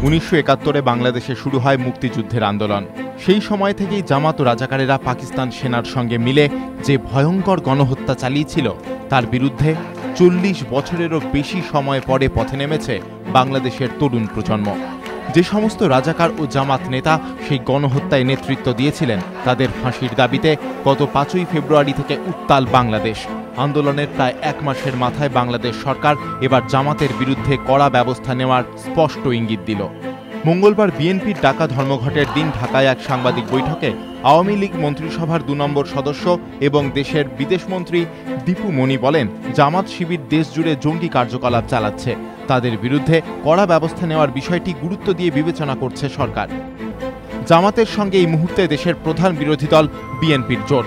1971-এ বাংলাদেশে শুরু হয় মুক্তিযুদ্ধের আন্দোলন। সেই সময় থেকেই জামাত ও রাজাকারেরা পাকিস্তান সেনার সঙ্গে মিলে যে ভয়ঙ্কর গণহত্যা চালিয়েছিল তার বিরুদ্ধে 40 বছরেরও বেশি সময় পরে পথে নেমেছে বাংলাদেশের তরুণ প্রজন্ম। যে সমস্ত রাজাকার ও জামাত নেতা সেই গণহত্যায় নেতৃত্ব দিয়েছিলেন তাদের ফাঁসির দাবিতে গত 5ই ফেব্রুয়ারি থেকে উত্তাল বাংলাদেশ। আন্দোলনের প্রায় এক মাসের মাথায় বাংলাদেশ সরকার এবার জামাতের বিরুদ্ধে কড়া ব্যবস্থা নেওয়ার স্পষ্ট ইঙ্গিত দিল। মঙ্গলবার বিএনপির ডাকা ধর্মঘটের দিন ঢাকায় এক সাংবাদিক বৈঠকে আওয়ামী লীগ মন্ত্রিসভার 2 নম্বর সদস্য এবং দেশের বিদেশমন্ত্রী দীপু মনি বলেন, জামাত শিবির দেশ জুড়ে জঙ্গি কার্যকলাপ চালাচ্ছে, তাদের বিরুদ্ধে কড়া ব্যবস্থা নেওয়ার বিষয়টি গুরুত্ব দিয়ে বিবেচনা করছে সরকার। জামাতের সঙ্গে এই মুহূর্তে দেশের প্রধান বিরোধী দল বিএনপির জোট।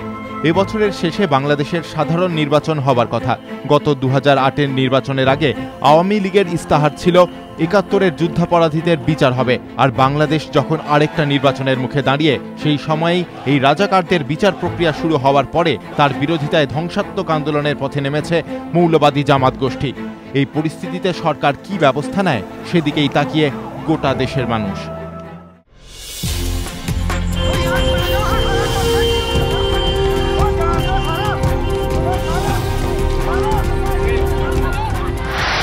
এবছরের শেষে বাংলাদেশের সাধারণ নির্বাচন হবার কথা। গত 2008-এর নির্বাচনের আগে আওয়ামী লীগের ইস্তাহার ছিল 71-এর যুদ্ধাপরাধীদের বিচার হবে, আর বাংলাদেশ যখন আরেকটা নির্বাচনের মুখে দাঁড়িয়ে সেই সময়েই এই রাজাকারদের বিচার প্রক্রিয়া শুরু হওয়ার পরে তার বিরোধিতায় ধ্বংসাত্মক আন্দোলনের পথে নেমেছে মৌলবাদী জামাত গোষ্ঠী। এই পরিস্থিতিতে সরকার কি ব্যবস্থা নেয় সেদিকেই তাকিয়ে গোটা দেশের মানুষ।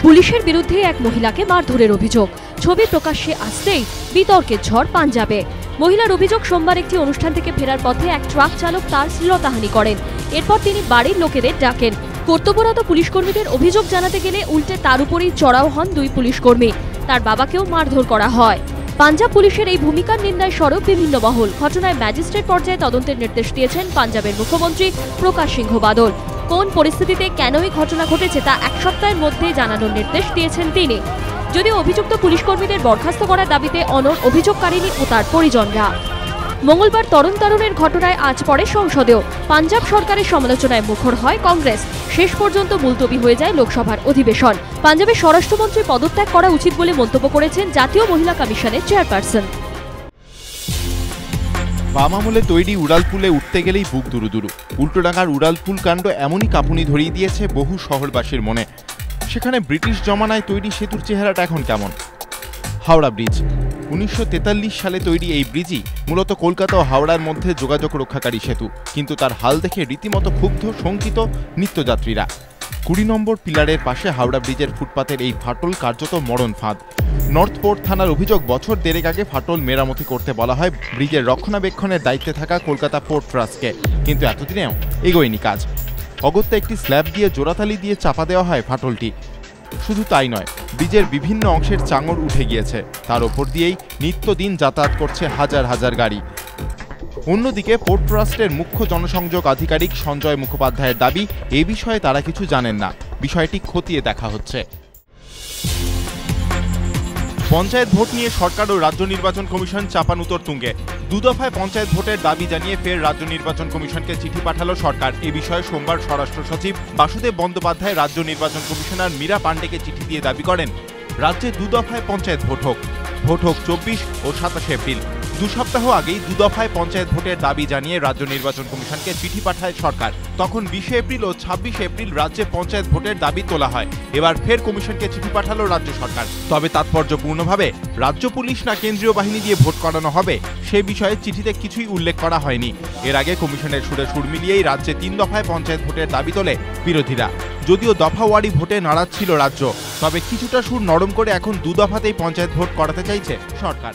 পুলিশের বিরুদ্ধে এক মহিলাকে মারধরের অভিযোগ, ছবি প্রকাশ্যে আসতেই বিতর্কের ঝড় পাঞ্জাবে। মহিলার অভিযোগ, সোমবার একটি অনুষ্ঠান থেকে ফেরার পথে এক ট্রাক চালক তার শ্লীলতাহানি করেন। এরপর তিনি বাড়ির লোকেদের ডাকেন। কর্তব্যরত পুলিশকর্মীদের অভিযোগ জানাতে গেলে উল্টে তার উপরেই চড়াও হন 2 পুলিশকর্মী। তার বাবাকেও মারধর করা হয়। পাঞ্জাব পুলিশের এই ভূমিকার নিন্দায় সরব বিভিন্ন মহল। ঘটনায় ম্যাজিস্ট্রেট পর্যায়ে তদন্তের নির্দেশ দিয়েছেন পাঞ্জাবের মুখ্যমন্ত্রী প্রকাশ সিংহ বাদল। কোন পরিস্থিতিতে কেন এই ঘটনা ঘটেছে তা 1 সপ্তাহের মধ্যে জানানোর নির্দেশ দিয়েছেন তিনি। যদিও অভিযুক্ত পুলিশকর্মীদের বরখাস্ত করার দাবিতে অনড় অভিযোগকারিণী ও তার পরিজনরা। মঙ্গলবার তরুণের ঘটনায় আজ পড়ে সংসদেও। পাঞ্জাব সরকারের সমালোচনায় মুখর হয় কংগ্রেস। শেষ পর্যন্ত মুলতবি হয়ে যায় লোকসভার অধিবেশন। পাঞ্জাবের স্বরাষ্ট্রমন্ত্রী পদত্যাগ করা উচিত বলে মন্তব্য করেছেন জাতীয় মহিলা কমিশনের চেয়ারপারসন। বাম আমলে তৈরি উড়ালপুলে উঠতে গেলেই বুক দুরুদুরু। উল্টোডাঙার উড়ালপুল কাণ্ড এমনই কাঁপুনি ধরিয়ে দিয়েছে বহু শহরবাসীর মনে। সেখানে ব্রিটিশ জমানায় তৈরি সেতুর চেহারাটা এখন কেমন? হাওড়া ব্রিজ 1943 সালে তৈরি এই ব্রিজই মূলত কলকাতা ও হাওড়ার মধ্যে যোগাযোগ রক্ষাকারী সেতু, কিন্তু তার হাল দেখে রীতিমতো ক্ষুব্ধ শঙ্কিত নিত্যযাত্রীরা। 20 নম্বর পিলারের পাশে হাওড়া ব্রিজের ফুটপাতের এই ফাটল কার্যত মরণ ফাঁদ। নর্থ পোর্ট থানার অভিযোগ, বছর দেড়েক আগে ফাটল মেরামতি করতে বলা হয় ব্রিজের রক্ষণাবেক্ষণের দায়িত্বে থাকা কলকাতা পোর্ট ট্রাস্টকে, কিন্তু এতদিনেও এগোয়নি কাজ। অগত্যা একটি স্ল্যাব দিয়ে জোড়াতালি দিয়ে চাপা দেওয়া হয় ফাটলটি। শুধু তাই নয়, ব্রিজের বিভিন্ন অংশের চাঙড় উঠে গিয়েছে, তার ওপর দিয়েই নিত্যদিন যাতায়াত করছে হাজার হাজার গাড়ি। অন্যদিকে পোর্ট ট্রাস্টের মুখ্য জনসংযোগ আধিকারিক সঞ্জয় মুখোপাধ্যায়ের দাবি, এ বিষয়ে তারা কিছু জানেন না, বিষয়টি খতিয়ে দেখা হচ্ছে। পঞ্চায়েত ভোট নিয়ে সরকার ও রাজ্য নির্বাচন কমিশন চাপানুতোর তুঙ্গে। 2 দফায় পঞ্চায়েত ভোটের দাবি জানিয়ে ফের রাজ্য নির্বাচন কমিশনকে চিঠি পাঠালো সরকার। এ বিষয়ে সোমবার স্বরাষ্ট্র সচিব বাসুদেব বন্দ্যোপাধ্যায় রাজ্য নির্বাচন কমিশনার মীরা পাণ্ডেকে চিঠি দিয়ে দাবি করেন, রাজ্যে 2 দফায় পঞ্চায়েত ভোট হোক 24 ও 27 এপ্রিল। 2 সপ্তাহ আগেই 2 দফায় পঞ্চায়েত ভোটের দাবি জানিয়ে রাজ্য নির্বাচন কমিশনকে চিঠি পাঠায় সরকার। তখন 20 এপ্রিল ও 26 এপ্রিল রাজ্যে পঞ্চায়েত ভোটের দাবি তোলা হয়। এবার ফের কমিশনকে চিঠি পাঠালো রাজ্য সরকার। তবে তাৎপর্যপূর্ণভাবে রাজ্য পুলিশ না কেন্দ্রীয় বাহিনী দিয়ে ভোট করানো হবে সে বিষয়ে চিঠিতে কিছুই উল্লেখ করা হয়নি। এর আগে কমিশনের সুরে সুর মিলিয়েই রাজ্যে 3 দফায় পঞ্চায়েত ভোটের দাবি তোলে বিরোধীরা। যদিও দফাওয়ারি ভোটে নারাজ ছিল রাজ্য, তবে কিছুটা সুর নরম করে এখন 2 দফাতেই পঞ্চায়েত ভোট করাতে চাইছে সরকার।